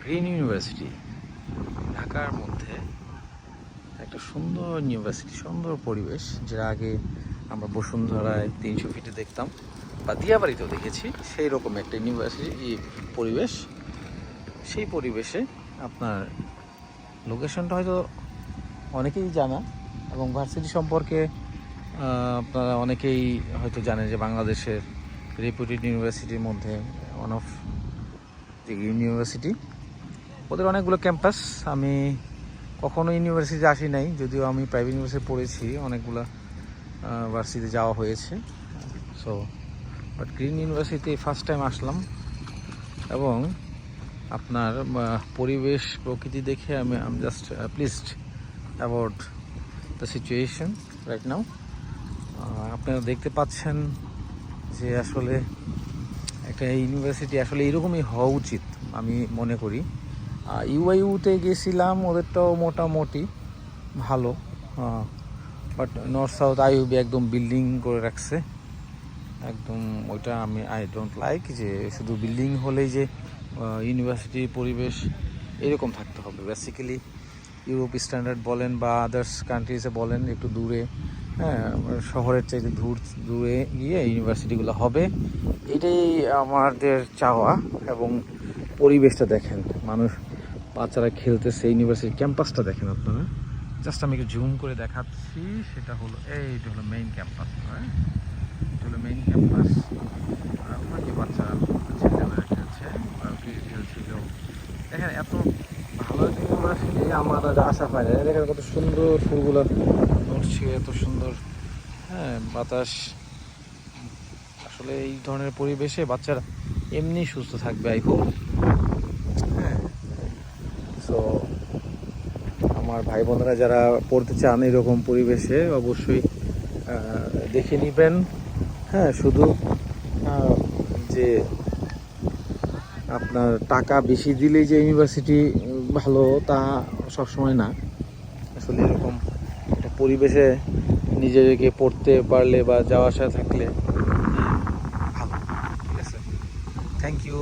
Green university ঢাকার মধ্যে একটা সুন্দর ইউনিভার্সিটি, সুন্দর পরিবেশ, যেটা আগে আমরা বসুন্ধরায় 300 ফিটে দেখতাম বা দিয়াবাড়িতেও দেখেছি। সেই রকম একটা ইউনিভার্সিটি পরিবেশ। সেই পরিবেশে আপনার লোকেশনটা হয়তো অনেকেই জানা, এবং ভার্সিটি সম্পর্কে আপনারা অনেকেই হয়তো জানেন যে বাংলাদেশের রেপুটেড ইউনিভার্সিটির মধ্যে ওয়ান অফ দি ইউনিভার্সিটি। ওদের অনেকগুলো ক্যাম্পাস। আমি কখনো ইউনিভার্সিটিতে আসি নাই, যদিও আমি প্রাইভেট ইউনিভার্সিটি পড়েছি, অনেকগুলো ভার্সিটিতে যাওয়া হয়েছে। So but green university first time আসলাম, এবং আপনার পরিবেশ প্রকৃতি দেখে আমি just pleased about the situation right now. আপনারা দেখতে পাচ্ছেন যে আসলে একটা ইউনিভার্সিটি আসলে এরকমই হওয়া উচিত আমি মনে করি। ইউআইউতে গেছিলাম, ওদেরটাও মোটামুটি ভালো, বাট নর্থ সাউথ আইইউবি একদম বিল্ডিং করে রাখছে একদম। ওইটা আমি আই ডোন্ট লাইক, যে শুধু বিল্ডিং হলেই যে ইউনিভার্সিটির পরিবেশ এরকম থাকতে হবে। বেসিক্যালি ইউরোপ স্ট্যান্ডার্ড বলেন বা আদার্স কান্ট্রিজে বলেন, একটু দূরে, শহরের চাইতে দূরে গিয়ে ইউনিভার্সিটিগুলো হবে, এটাই আমাদের চাওয়া। এবং পরিবেশটা দেখেন, মানুষ, বাচ্চারা খেলতেছে, ইউনিভার্সিটির ক্যাম্পাসটা দেখেন আপনারা। জাস্ট আমি একটু জুম করে দেখাচ্ছি। সেটা হলো এইটা হলো মেইন ক্যাম্পাস, এটা হলো মেইন ক্যাম্পাস। আর ওখানে বাচ্চারা ছেলেমেয়েরা খেলছে, খেলছিল। দেখেন এত ভালো একটা ইউনিভার্সিটি, আমরা আশা পাই না। দেখেন কত সুন্দর ফুলগুলো উঠছে, এত সুন্দর বাতাস। আসলে এই ধরনের পরিবেশে বাচ্চারা এমনি সুস্থ থাকবে আই হোপ। সো আমার ভাই বোনেরা যারা পড়তে চান এরকম পরিবেশে, অবশ্যই দেখে নেবেন। শুধু যে আপনার টাকা বেশি দিলেই যে ইউনিভার্সিটি ভালো তা সবসময় না। আসলে এরকম একটা পরিবেশে নিজেকে পড়তে পারলে বা যাওয়া আসা থাকলে ভালো। ঠিক আছে, থ্যাংক ইউ।